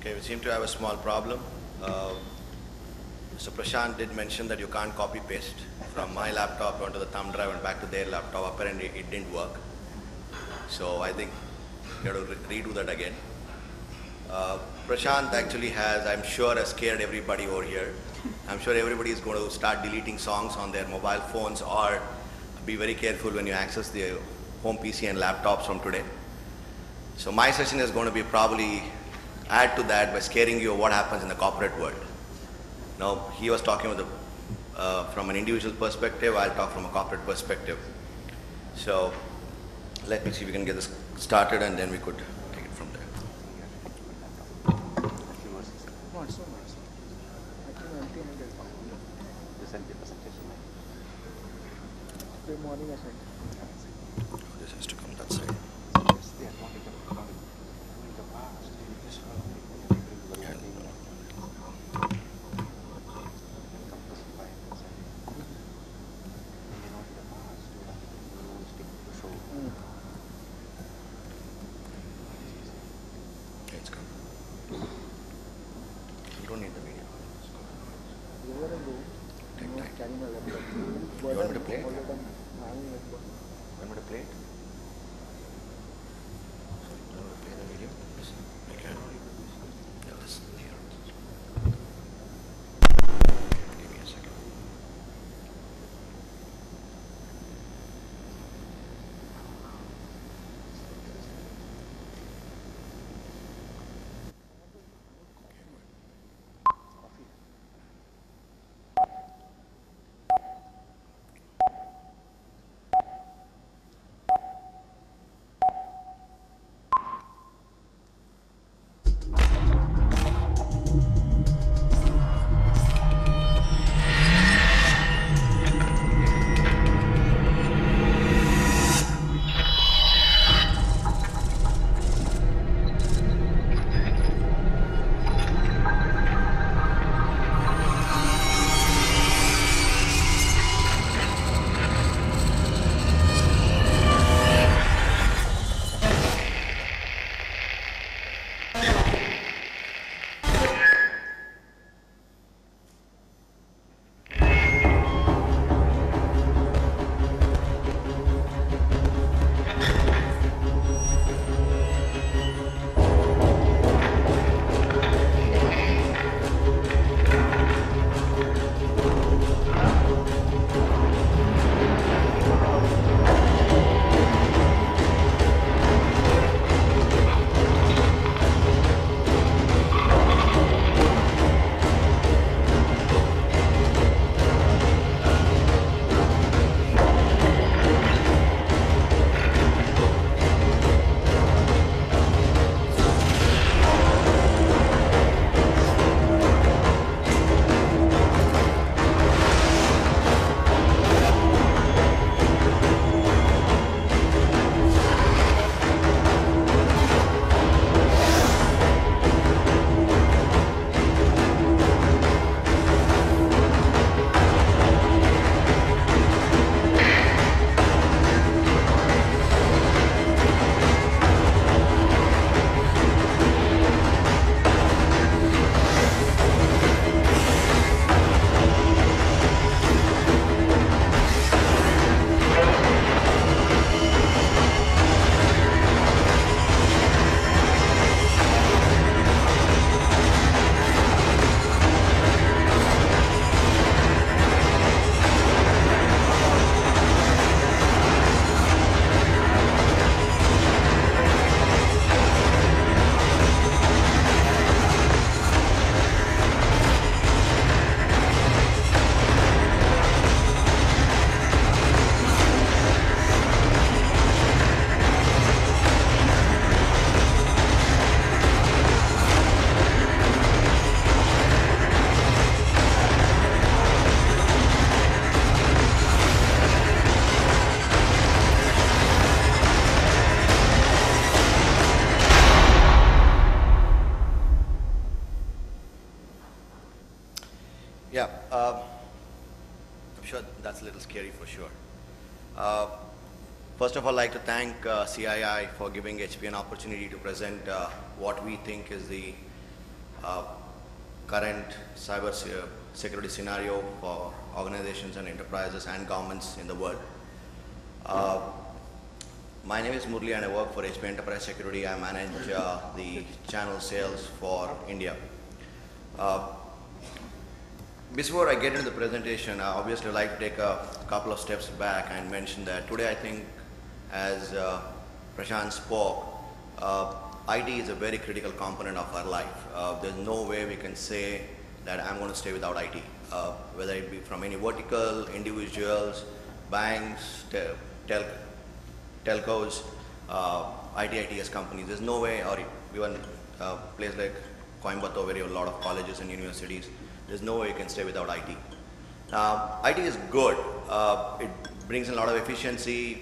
Okay, we seem to have a small problem. Mr. Prashant did mention that you can't copy paste from my laptop onto the thumb drive and back to their laptop. Apparently it didn't work. So I think you have to redo that again. Prashant actually has, I'm sure, has scared everybody over here. I'm sure everybody is going to start deleting songs on their mobile phones, or be very careful when you access the home PC and laptops from today. So my session is going to be probably add to that by scaring you of what happens in the corporate world. Now, he was talking with from an individual perspective. I'll talk from a corporate perspective. So let me see if we can get this started, and then we could take it from there. This has to come that side. It's come. You don't need the video. Take time. You want me to play it? You want me to play it? You want me to play the video? Okay. Yeah, listen here. Give me a second. Yeah, I'm sure that's a little scary for sure. First of all, I'd like to thank CII for giving HP an opportunity to present what we think is the uh, current security scenario for organizations and enterprises and governments in the world. Uh, my name is Murli and I work for HP Enterprise Security. I manage the channel sales for India. Before I get into the presentation, I obviously like to take a couple of steps back and mention that today I think, as Prashant spoke, IT is a very critical component of our life. There's no way we can say that I'm going to stay without IT, whether it be from any vertical, individuals, banks, telcos, ITS companies. There's no way, or even a place like Coimbatore where you have a lot of colleges and universities, there's no way you can stay without IT. IT is good. It brings in a lot of efficiency,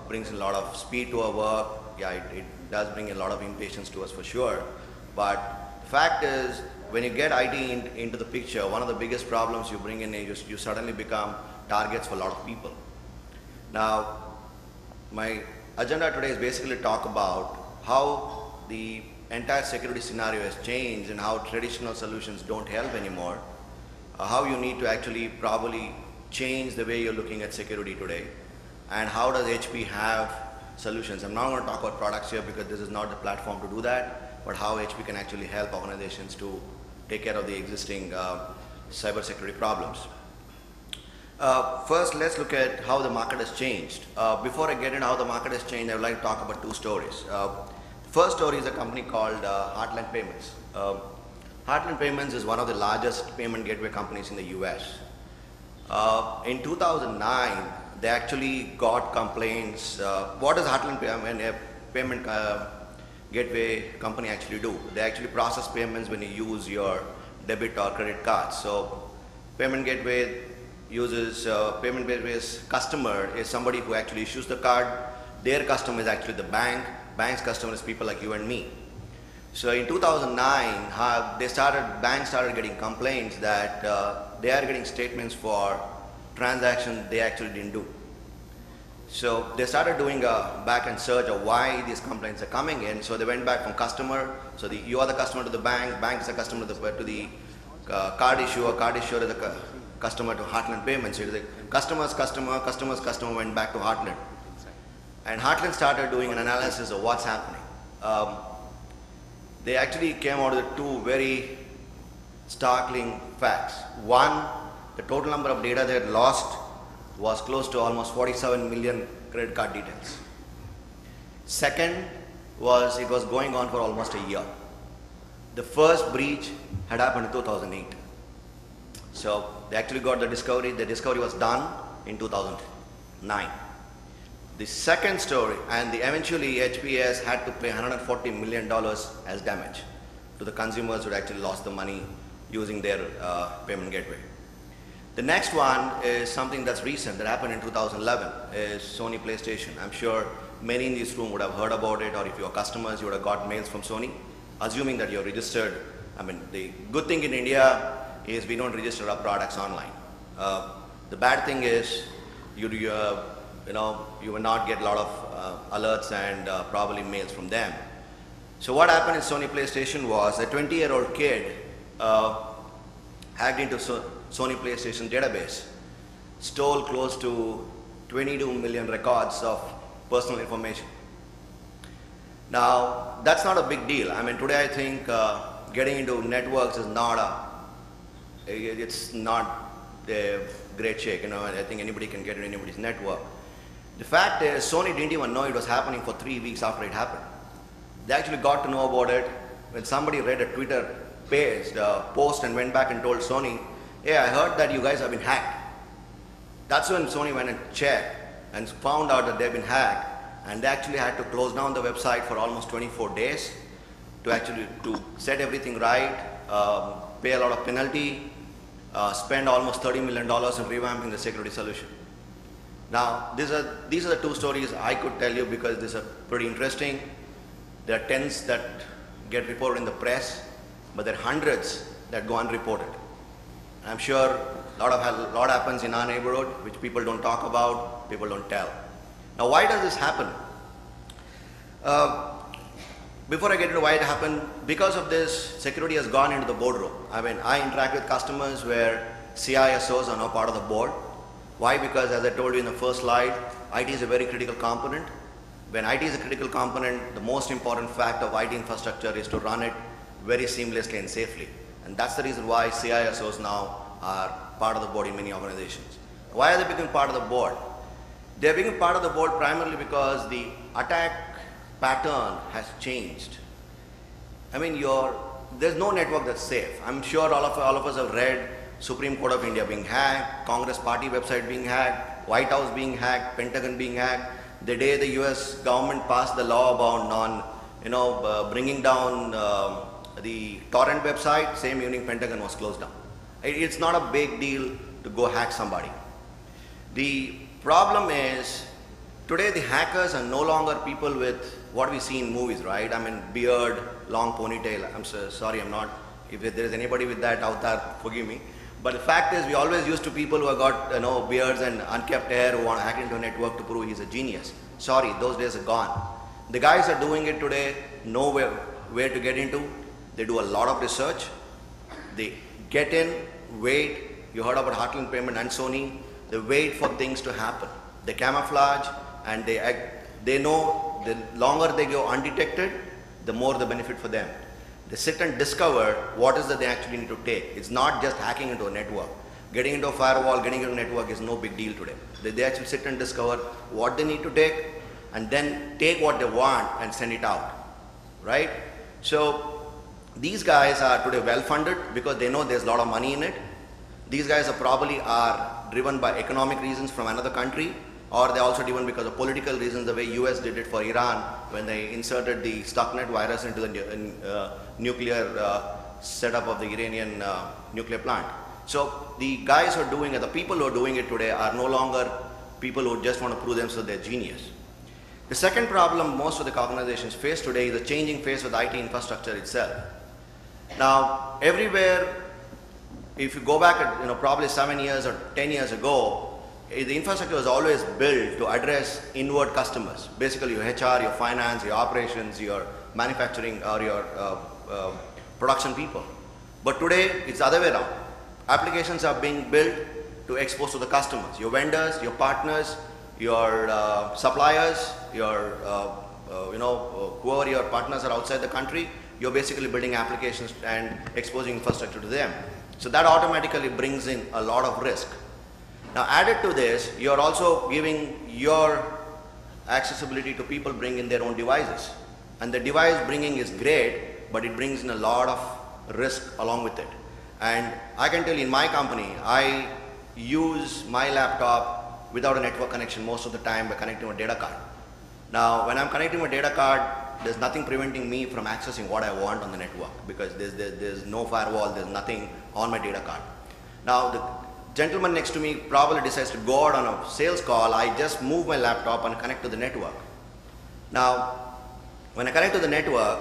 brings in a lot of speed to our work. Yeah, it does bring a lot of impatience to us for sure. But the fact is, when you get IT into the picture, one of the biggest problems you bring in is you suddenly become targets for a lot of people. Now, my agenda today is basically to talk about how the entire security scenario has changed and how traditional solutions don't help anymore, how you need to actually probably change the way you're looking at security today, and how does HP have solutions. I'm not going to talk about products here because this is not the platform to do that, but how HP can actually help organizations to take care of the existing cybersecurity problems. First, let's look at how the market has changed. Before I get into how the market has changed, I would like to talk about two stories. First story is a company called Heartland Payments. Heartland Payments is one of the largest payment gateway companies in the US. In 2009, they actually got complaints. What does Heartland Payment Gateway company actually do? They actually process payments when you use your debit or credit cards. So Payment Gateway uses, Payment Gateway's customer is somebody who actually issues the card. Their customer is actually the bank. Bank's customer is people like you and me. So in 2009, banks started getting complaints that they are getting statements for transactions they actually didn't do. So they started doing a back-end search of why these complaints are coming in. So they went back from customer. So you are the customer to the bank is the customer to the card issuer is the customer to Heartland Payments. So the customer's customer went back to Heartland. And Heartland started doing an analysis of what's happening. They actually came out with two very startling facts. One, the total number of data they had lost was close to almost 47 million credit card details. Second was it was going on for almost a year. The first breach had happened in 2008. So they actually got the discovery. The discovery was done in 2009. The second story, and eventually HPS had to pay $140 million as damage to the consumers who had actually lost the money using their payment gateway. The next one is something that's recent, that happened in 2011, is Sony PlayStation. I'm sure many in this room would have heard about it, or if you're customers, you would have got mails from Sony, assuming that you're registered. I mean, the good thing in India is we don't register our products online. The bad thing is you will not get a lot of alerts and probably mails from them. So what happened in Sony PlayStation was a 20-year-old kid hacked into Sony PlayStation database, stole close to 22 million records of personal information. Now, that's not a big deal. I mean, today I think getting into networks is it's not a great shake. I think anybody can get into anybody's network. The fact is, Sony didn't even know it was happening for 3 weeks after it happened. They actually got to know about it when somebody read a Twitter post and went back and told Sony, hey, I heard that you guys have been hacked. That's when Sony went and checked and found out that they've been hacked, and they actually had to close down the website for almost 24 days to set everything right, pay a lot of penalty, spend almost $30 million in revamping the security solution. Now, these are the two stories I could tell you because these are pretty interesting. There are tens that get reported in the press, but there are hundreds that go unreported. I'm sure a lot happens in our neighborhood, which people don't talk about, people don't tell. Now, why does this happen? before I get into why it happened, because of this, security has gone into the boardroom. I mean, I interact with customers where CISOs are now part of the board. Why? Because as I told you in the first slide, IT is a very critical component. When IT is a critical component, the most important fact of IT infrastructure is to run it very seamlessly and safely. And that's the reason why CISOs now are part of the board in many organizations. Why are they becoming part of the board? They're becoming part of the board primarily because the attack pattern has changed. I mean, there's no network that's safe. I'm sure all of us have read Supreme Court of India being hacked, Congress party website being hacked, White House being hacked, Pentagon being hacked. The day the US government passed the law about bringing down the torrent website, same evening Pentagon was closed down. It's not a big deal to go hack somebody. The problem is, today the hackers are no longer people with what we see in movies, right? I mean, beard, long ponytail. I'm so sorry, I'm not, if there's anybody with that out there, forgive me. But the fact is, we always used to people who have got beards and unkept hair who want to hack into a network to prove he's a genius. Sorry, those days are gone. The guys are doing it today, know where to get into. They do a lot of research. They get in, wait. You heard about Heartland Payment and Sony. They wait for things to happen. They camouflage and they know the longer they go undetected, the more the benefit for them. They sit and discover what is that they actually need to take. It's not just hacking into a network. Getting into a firewall, getting into a network is no big deal today. They actually sit and discover what they need to take and then take what they want and send it out, right? So these guys are today well funded because they know there's a lot of money in it. These guys are driven by economic reasons from another country, or they're also driven because of political reasons, the way US did it for Iran when they inserted the Stuxnet virus into the nuclear setup of the Iranian nuclear plant. So the guys who are doing it, the people who are doing it today are no longer people who just want to prove themselves they're genius. The second problem most of the organizations face today is the changing face of the IT infrastructure itself. Now, everywhere, if you go back at probably 7 years or 10 years ago, the infrastructure was always built to address inward customers, basically your HR, your finance, your operations, your manufacturing, or your production people. But today, it's the other way around. Applications are being built to expose to the customers, your vendors, your partners, your suppliers, your whoever your partners are outside the country. You're basically building applications and exposing infrastructure to them. So that automatically brings in a lot of risk. Now, added to this, you're also giving your accessibility to people bringing their own devices. And the device bringing is great, but it brings in a lot of risk along with it. And I can tell you in my company, I use my laptop without a network connection most of the time by connecting a data card. Now, when I'm connecting a data card, there's nothing preventing me from accessing what I want on the network because there's no firewall, there's nothing on my data card. Now, the gentleman next to me probably decides to go out on a sales call. I just move my laptop and connect to the network. Now, when I connect to the network,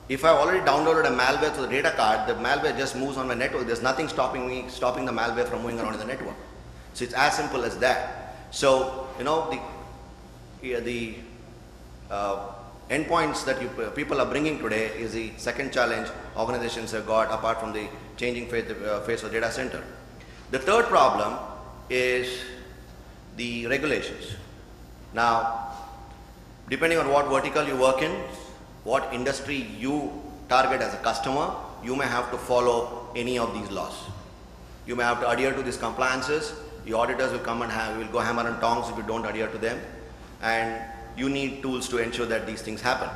if I've already downloaded a malware to the data card, the malware just moves on my network. There's nothing stopping the malware from moving around in the network. So it's as simple as that. So, the endpoints that people are bringing today is the second challenge organizations have got apart from the changing face of data center. The third problem is the regulations. Now, depending on what vertical you work in, what industry you target as a customer, you may have to follow any of these laws. You may have to adhere to these compliances. The auditors will come and will go hammer and tongs if you don't adhere to them. And you need tools to ensure that these things happen.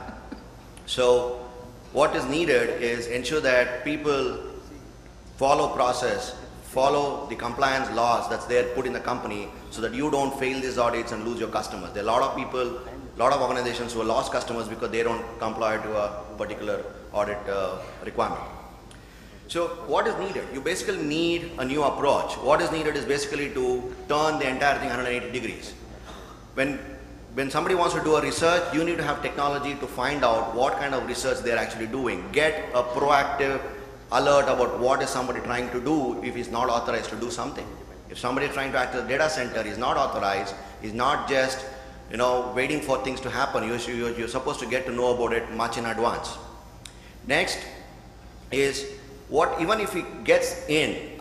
So what is needed is ensure that people follow process, follow the compliance laws that's there put in the company so that you don't fail these audits and lose your customers. There are a lot of people, a lot of organizations who have lost customers because they don't comply to a particular audit requirement. So what is needed? You basically need a new approach. What is needed is basically to turn the entire thing 180 degrees. When somebody wants to do a research, you need to have technology to find out what kind of research they're actually doing. Get a proactive alert about what is somebody trying to do if he's not authorized to do something. If somebody is trying to access a data center, is not authorized, is not just waiting for things to happen. You're supposed to get to know about it much in advance. Next is even if it gets in,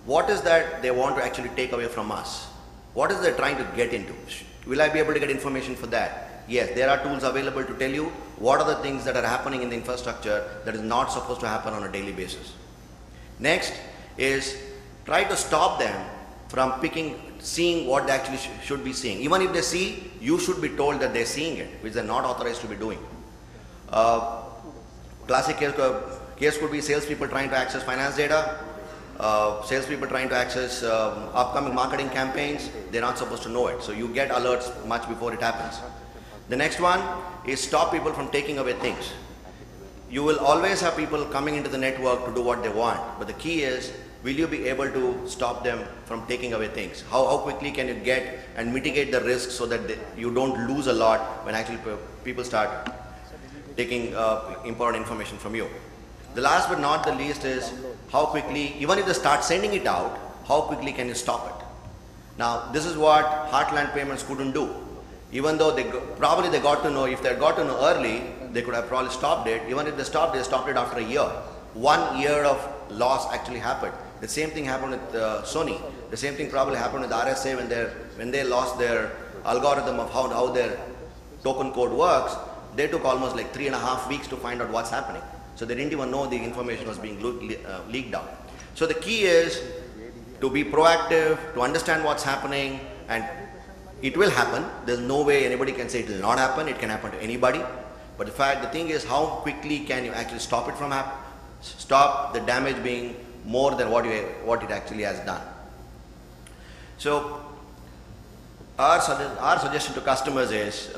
what is that they want to actually take away from us? What is they trying to get into? Will I be able to get information for that? Yes, there are tools available to tell you what are the things that are happening in the infrastructure that is not supposed to happen on a daily basis. Next is try to stop them from seeing what they actually should be seeing. Even if they see, you should be told that they're seeing it, which they're not authorized to be doing. Classic case could be salespeople trying to access finance data, salespeople trying to access upcoming marketing campaigns. They're not supposed to know it. So you get alerts much before it happens. The next one is stop people from taking away things. You will always have people coming into the network to do what they want, but the key is, will you be able to stop them from taking away things? How quickly can you get and mitigate the risk so that you don't lose a lot when actually people start taking important information from you? The last but not the least is how quickly, even if they start sending it out, how quickly can you stop it? Now, this is what Heartland Payments couldn't do. Even though probably they got to know, if they got to know early, they could have probably stopped it. Even if they stopped it after a year. 1 year of loss actually happened. The same thing happened with Sony. The same thing probably happened with RSA when they lost their algorithm of how their token code works. They took almost like 3.5 weeks to find out what's happening. So they didn't even know the information was being leaked out. So the key is to be proactive, to understand what's happening, and it will happen. There's no way anybody can say it will not happen. It can happen to anybody. But the thing is, how quickly can you actually stop it from happening? Stop the damage being more than what it actually has done. So our suggestion to customers is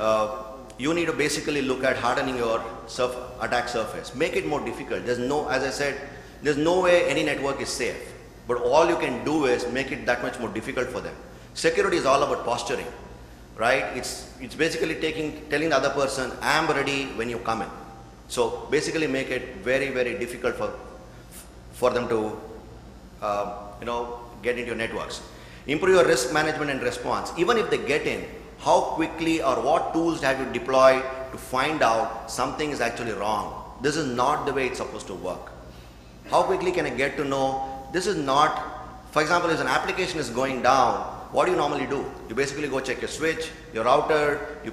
you need to basically look at hardening your attack surface. Make it more difficult. As I said, there's no way any network is safe. But all you can do is make it that much more difficult for them. Security is all about posturing, right? It's basically telling the other person, I am ready when you come in. So basically make it very, very difficult for them to get into your networks. Improve your risk management and response. Even if they get in, how quickly or what tools have you deployed to find out something is actually wrong? This is not the way it's supposed to work. How quickly can I get to know this is not, for example, if an application is going down, what do you normally do? You basically go check your switch, your router, you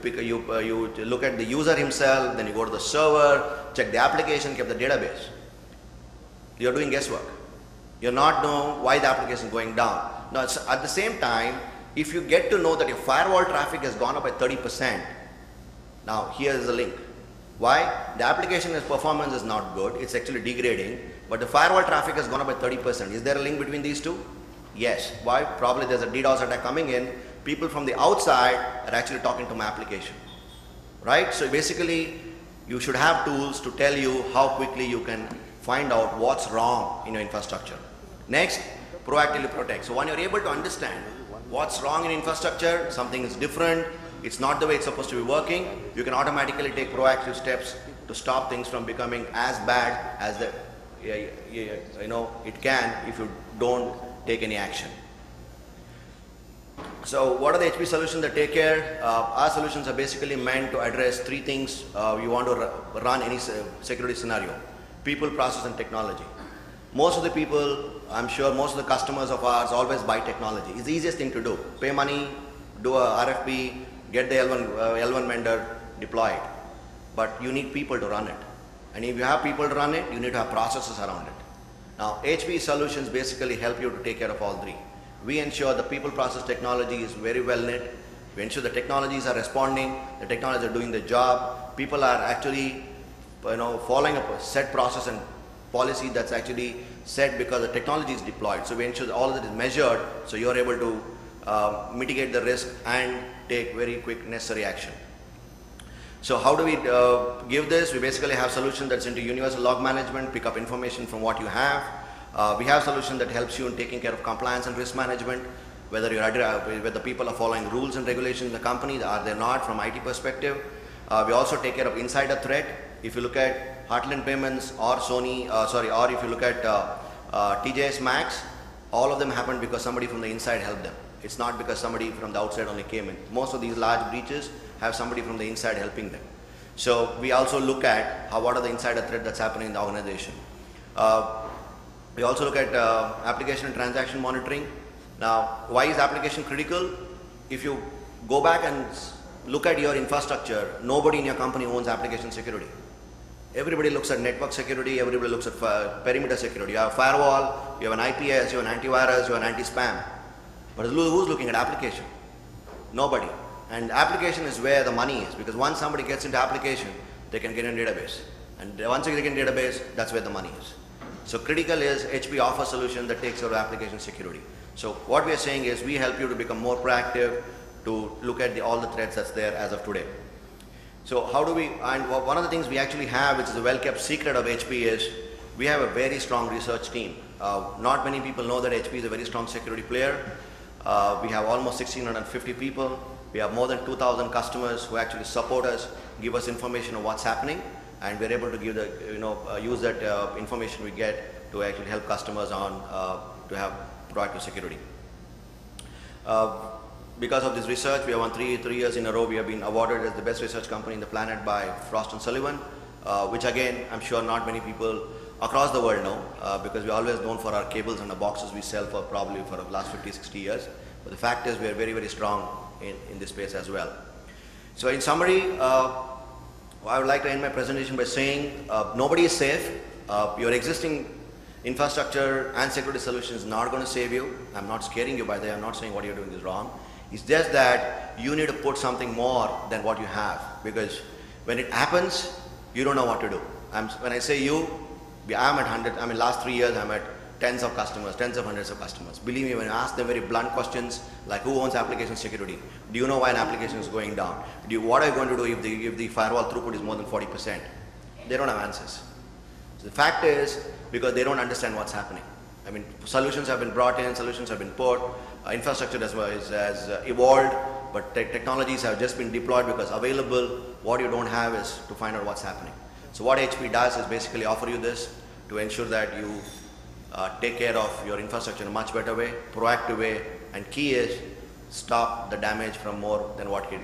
look at the user himself, then you go to the server, check the application, check the database. You're doing guesswork. You're not knowing why the application is going down. Now, at the same time, if you get to know that your firewall traffic has gone up by 30%, now here is the link. Why? The application's performance is not good, it's actually degrading, but the firewall traffic has gone up by 30%. Is there a link between these two? Yes. Why? Probably there's a DDoS attack coming in. People from the outside are actually talking to my application, right? So basically, you should have tools to tell you how quickly you can find out what's wrong in your infrastructure. Next, proactively protect. So when you're able to understand what's wrong in infrastructure, something is different, it's not the way it's supposed to be working, you can automatically take proactive steps to stop things from becoming as bad as it can if you don't take any action. So what are the HP solutions that take care? Our solutions are basically meant to address three things you want to run any security scenario: people, process, and technology. Most of the people, I'm sure most of the customers of ours always buy technology. It's the easiest thing to do. Pay money, do a RFP, get the L1 vendor, deploy it. But you need people to run it. And if you have people to run it, you need to have processes around it. Now, HP solutions basically help you to take care of all three. We ensure the people, process, technology is very well knit. We ensure the technologies are responding, the technologies are doing the job. People are actually following a set process and policy that's actually set because the technology is deployed. So we ensure that all of it is measured so you're able to mitigate the risk and take very quick necessary action. So how do we give this? We basically have solution that's into universal log management, pick up information from what you have. We have solution that helps you in taking care of compliance and risk management, whether the people are following rules and regulations in the company, are they not from IT perspective. We also take care of insider threat. If you look at Heartland Payments or Sony, or if you look at TJS Max, all of them happened because somebody from the inside helped them. It's not because somebody from the outside only came in. Most of these large breaches have somebody from the inside helping them. So we also look at what are the insider threat that's happening in the organization. We also look at application and transaction monitoring. Now, why is application critical? If you go back and look at your infrastructure, nobody in your company owns application security. Everybody looks at network security, everybody looks at perimeter security. You have a firewall, you have an IPS, you have an antivirus, you have an anti-spam. But who's looking at application? Nobody. And application is where the money is, because once somebody gets into application, they can get in database. And once they get in database, that's where the money is. So critical is HP offers a solution that takes care of application security. So what we are saying is we help you to become more proactive, to look at all the threats that's there as of today. So how do we, and one of the things we actually have, which is a well-kept secret of HP, is we have a very strong research team. Not many people know that HP is a very strong security player. We have almost 1,650 people. We have more than 2,000 customers who actually support us, give us information on what's happening, and we're able to give the, use that information we get to actually help customers on to have proactive security. Because of this research, we have won three years in a row. We have been awarded as the best research company in the planet by Frost & Sullivan, which again, I'm sure not many people across the world know, because we're always known for our cables and the boxes we sell for probably for the last 50, 60 years. But the fact is we are very, very strong in this space as well. So in summary, I would like to end my presentation by saying nobody is safe. Your existing infrastructure and security solution is not going to save you. I'm not scaring you by that. I'm not saying what you're doing is wrong. It's just that you need to put something more than what you have, because when it happens, you don't know what to do. When I say you, I'm at 100, last 3 years, I'm at tens of customers, tens of hundreds of customers. Believe me, when I ask them very blunt questions, like who owns application security? Do you know why an application is going down? What are you going to do if the firewall throughput is more than 40%? They don't have answers. So the fact is, because they don't understand what's happening. Solutions have been brought in, solutions have been put, infrastructure has evolved, but technologies have just been deployed because available. What you don't have is to find out what's happening. So what HP does is basically offer you this to ensure that you take care of your infrastructure in a much better way, proactive way, and key is stop the damage from more than what it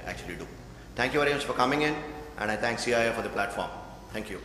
actually do. Thank you very much for coming in, and I thank CIO for the platform. Thank you.